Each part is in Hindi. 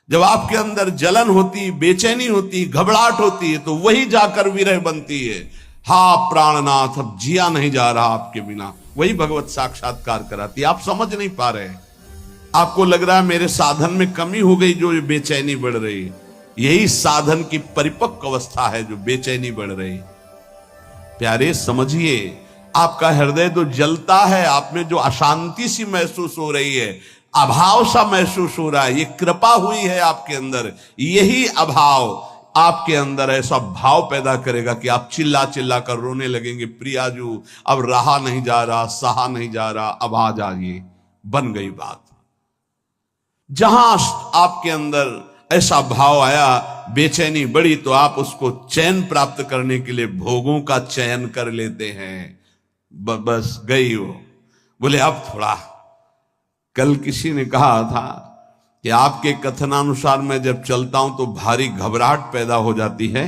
जब आपके अंदर जलन होती, बेचैनी होती, घबराहट होती है, तो वही जाकर विरह बनती है। हा प्राणनाथ, अब जिया नहीं जा रहा आपके बिना, वही भगवत साक्षात्कार कराती है। आप समझ नहीं पा रहे, आपको लग रहा है मेरे साधन में कमी हो गई, जो बेचैनी बढ़ रही है। यही साधन की परिपक्व अवस्था है, जो बेचैनी बढ़ रही। प्यारे समझिए, आपका हृदय तो जलता है, आप में जो अशांति सी महसूस हो रही है, अभाव सा महसूस हो रहा है, ये कृपा हुई है आपके अंदर। यही अभाव आपके अंदर ऐसा भाव पैदा करेगा कि आप चिल्ला चिल्ला कर रोने लगेंगे, प्रियाजू अब रहा नहीं जा रहा, सहा नहीं जा रहा, अब आ जाइए। बन गई बात। जहां आपके अंदर ऐसा भाव आया, बेचैनी बढ़ी, तो आप उसको चैन प्राप्त करने के लिए भोगों का चयन कर लेते हैं। बस गई वो। बोले अब थोड़ा, कल किसी ने कहा था कि आपके कथनानुसार मैं जब चलता हूं तो भारी घबराहट पैदा हो जाती है,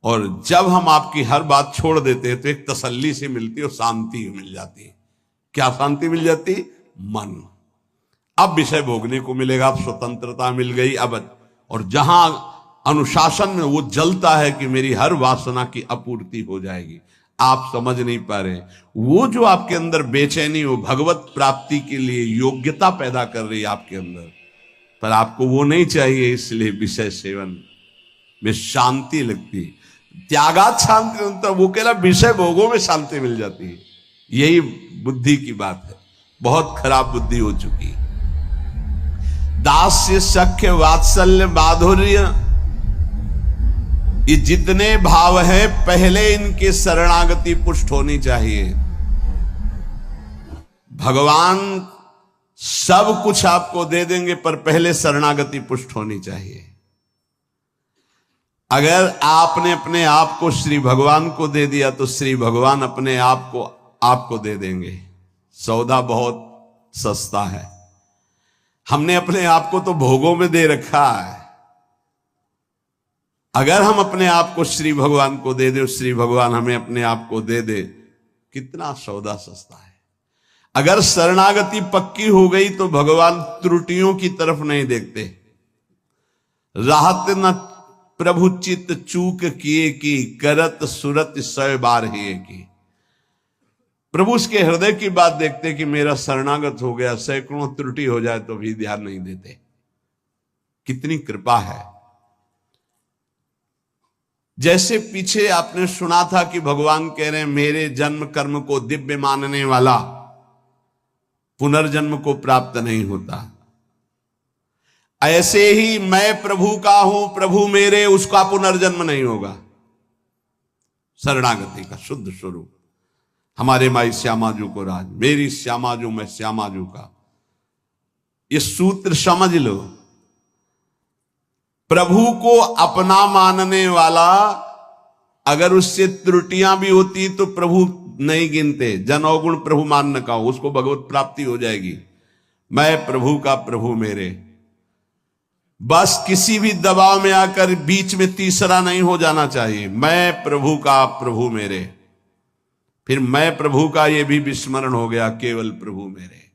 और जब हम आपकी हर बात छोड़ देते हैं तो एक तसल्ली से मिलती है और शांति मिल जाती है। क्या शांति मिल जाती? मन। अब विषय भोगने को मिलेगा, अब स्वतंत्रता मिल गई अब। और जहां अनुशासन में वो जलता है कि मेरी हर वासना की आपूर्ति हो जाएगी, आप समझ नहीं पा रहे। वो जो आपके अंदर बेचैनी, वो भगवत प्राप्ति के लिए योग्यता पैदा कर रही है आपके अंदर, पर आपको वो नहीं चाहिए, इसलिए विषय सेवन में शांति लगती। त्यागात शांति मिलता, वो केवल विषय भोगों में शांति मिल जाती है। यही बुद्धि की बात है, बहुत खराब बुद्धि हो चुकी। दास्य, सख्य, वात्सल्य, माधुर्य, ये जितने भाव हैं, पहले इनके शरणागति पुष्ट होनी चाहिए। भगवान सब कुछ आपको दे देंगे, पर पहले शरणागति पुष्ट होनी चाहिए। अगर आपने अपने आप को श्री भगवान को दे दिया, तो श्री भगवान अपने आप को आपको दे देंगे। सौदा बहुत सस्ता है। हमने अपने आप को तो भोगों में दे रखा है। अगर हम अपने आप को श्री भगवान को दे दे, श्री भगवान हमें अपने आप को दे दे, कितना सौदा सस्ता है। अगर शरणागति पक्की हो गई तो भगवान त्रुटियों की तरफ नहीं देखते। राहत न प्रभु चित्त चूक किए की, करत सुरत 100 बार ही की। प्रभु उसके हृदय की बात देखते कि मेरा शरणागत हो गया, सैकड़ों त्रुटि हो जाए तो भी ध्यान नहीं देते। कितनी कृपा है। जैसे पीछे आपने सुना था कि भगवान कह रहे हैं, मेरे जन्म कर्म को दिव्य मानने वाला पुनर्जन्म को प्राप्त नहीं होता। ऐसे ही मैं प्रभु का हूं, प्रभु मेरे, उसका पुनर्जन्म नहीं होगा। शरणागति का शुद्ध स्वरूप। हमारे माई श्यामाजू को राज, मेरी श्यामाजू मैं श्यामाजू का, ये सूत्र समझ लो। प्रभु को अपना मानने वाला, अगर उससे त्रुटियां भी होती तो प्रभु नहीं गिनते। जन अवगुण प्रभु मान न कहो, उसको भगवत प्राप्ति हो जाएगी। मैं प्रभु का, प्रभु मेरे। बस किसी भी दबाव में आकर बीच में तीसरा नहीं हो जाना चाहिए। मैं प्रभु का, प्रभु मेरे। फिर मैं प्रभु का, ये भी विस्मरण हो गया, केवल प्रभु मेरे।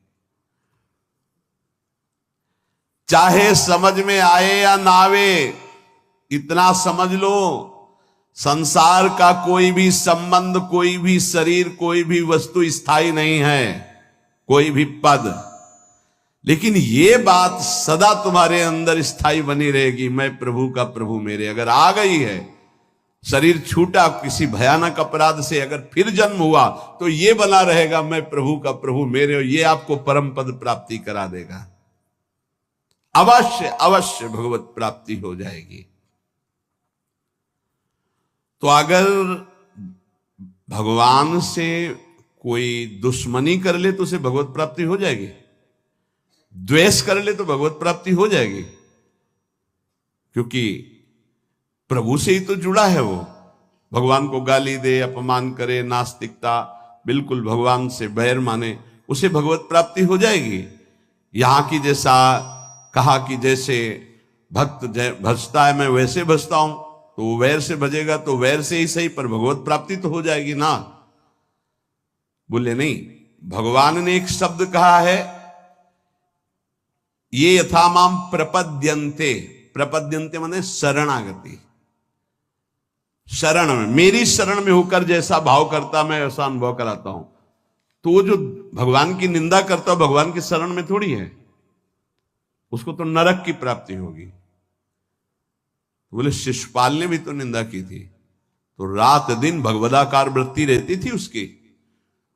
चाहे समझ में आए या ना आवे, इतना समझ लो, संसार का कोई भी संबंध, कोई भी शरीर, कोई भी वस्तु स्थायी नहीं है, कोई भी पद। लेकिन ये बात सदा तुम्हारे अंदर स्थायी बनी रहेगी, मैं प्रभु का, प्रभु मेरे। अगर आ गई है, शरीर छूटा किसी भयानक अपराध से, अगर फिर जन्म हुआ तो ये बना रहेगा, मैं प्रभु का, प्रभु मेरे। और ये आपको परम पद प्राप्ति करा देगा। अवश्य अवश्य भगवत प्राप्ति हो जाएगी। तो अगर भगवान से कोई दुश्मनी कर ले तो उसे भगवत प्राप्ति हो जाएगी। द्वेष कर ले तो भगवत प्राप्ति हो जाएगी, क्योंकि प्रभु से ही तो जुड़ा है वो। भगवान को गाली दे, अपमान करे, नास्तिकता, बिल्कुल भगवान से बैर माने, उसे भगवत प्राप्ति हो जाएगी। यहां की जैसा कहा कि जैसे भक्त भजता है, मैं वैसे भजता हूं, तो वो वैर से भजेगा तो वैर से ही सही, पर भगवत प्राप्ति तो हो जाएगी ना। बोले नहीं, भगवान ने एक शब्द कहा है ये यथा माम प्रपद्यन्ते, प्रपद्यन्ते माने शरणागति, शरण में, मेरी शरण में होकर जैसा भाव करता मैं ऐसा अनुभव कराता हूं। तो वो जो भगवान की निंदा करता भगवान की शरण में थोड़ी है, उसको तो नरक की प्राप्ति होगी। बोले शिशुपाल ने भी तो निंदा की थी, तो रात दिन भगवदाकार वृत्ति रहती थी उसकी,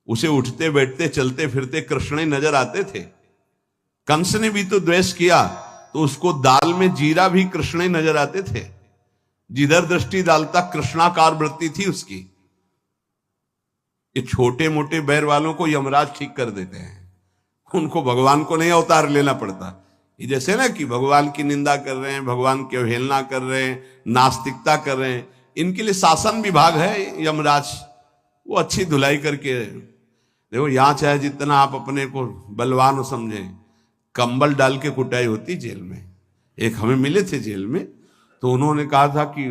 उसे उठते बैठते चलते फिरते कृष्ण ही नजर आते थे। कंस ने भी तो द्वेष किया, तो उसको दाल में जीरा भी कृष्ण ही नजर आते थे, जिधर दृष्टि डालता कृष्णाकार वृत्ति थी उसकी। ये छोटे मोटे बैर वालों को यमराज ठीक कर देते हैं, उनको भगवान को नहीं अवतार लेना पड़ता। ये जैसे ना कि भगवान की निंदा कर रहे हैं, भगवान की अवहेलना कर रहे हैं, नास्तिकता कर रहे हैं, इनके लिए शासन विभाग है यमराज, वो अच्छी धुलाई करके। देखो यहां चाहे जितना आप अपने को बलवान समझें, कंबल डाल के कुटाई होती जेल में। एक हमें मिले थे जेल में, तो उन्होंने कहा था कि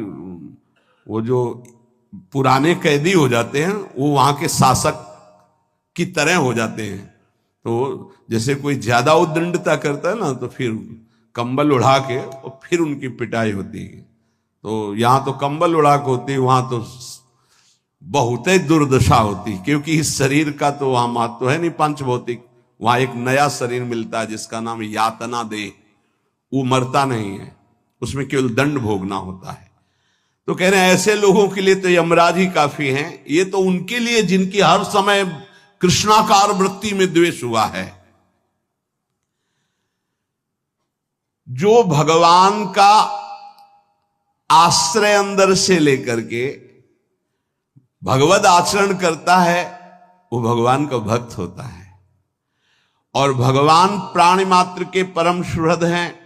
वो जो पुराने कैदी हो जाते हैं वो वहां के शासक की तरह हो जाते हैं। तो जैसे कोई ज्यादा उद्दंडता करता है ना, तो फिर कंबल उड़ा के और फिर उनकी पिटाई होती है। तो यहां तो कंबल उड़ा के होती, वहां तो बहुत ही दुर्दशा होती, क्योंकि इस शरीर का तो वहां महत्व है नहीं पंच भौतिक। वहां एक नया शरीर मिलता है जिसका नाम यातना देह, वो मरता नहीं है, उसमें केवल दंड भोगना होता है। तो कह रहे हैं ऐसे लोगों के लिए तो यमराज ही काफी हैं। ये तो उनके लिए जिनकी हर समय कृष्णाकार वृत्ति में द्वेष हुआ है। जो भगवान का आश्रय अंदर से लेकर के भगवद आचरण करता है, वो भगवान का भक्त होता है। और भगवान प्राणी मात्र के परम सुहृद हैं,